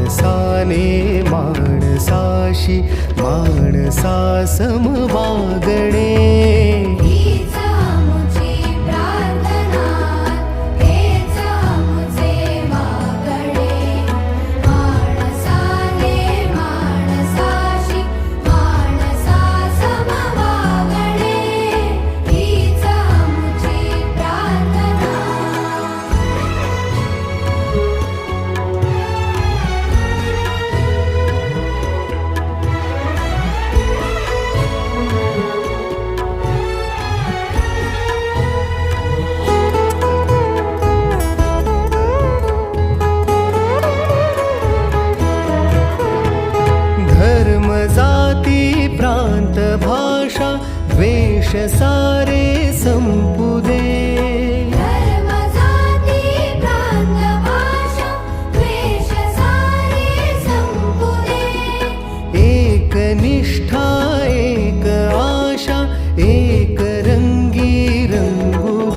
माणसाने माणसाशी माणसा सम वागणे. जाती प्रांत भाषा द्वेष सारे संपू दे. धर्म जाती प्रांत भाषा द्वेष सारे संपू दे. एक निष्ठा एक आशा एक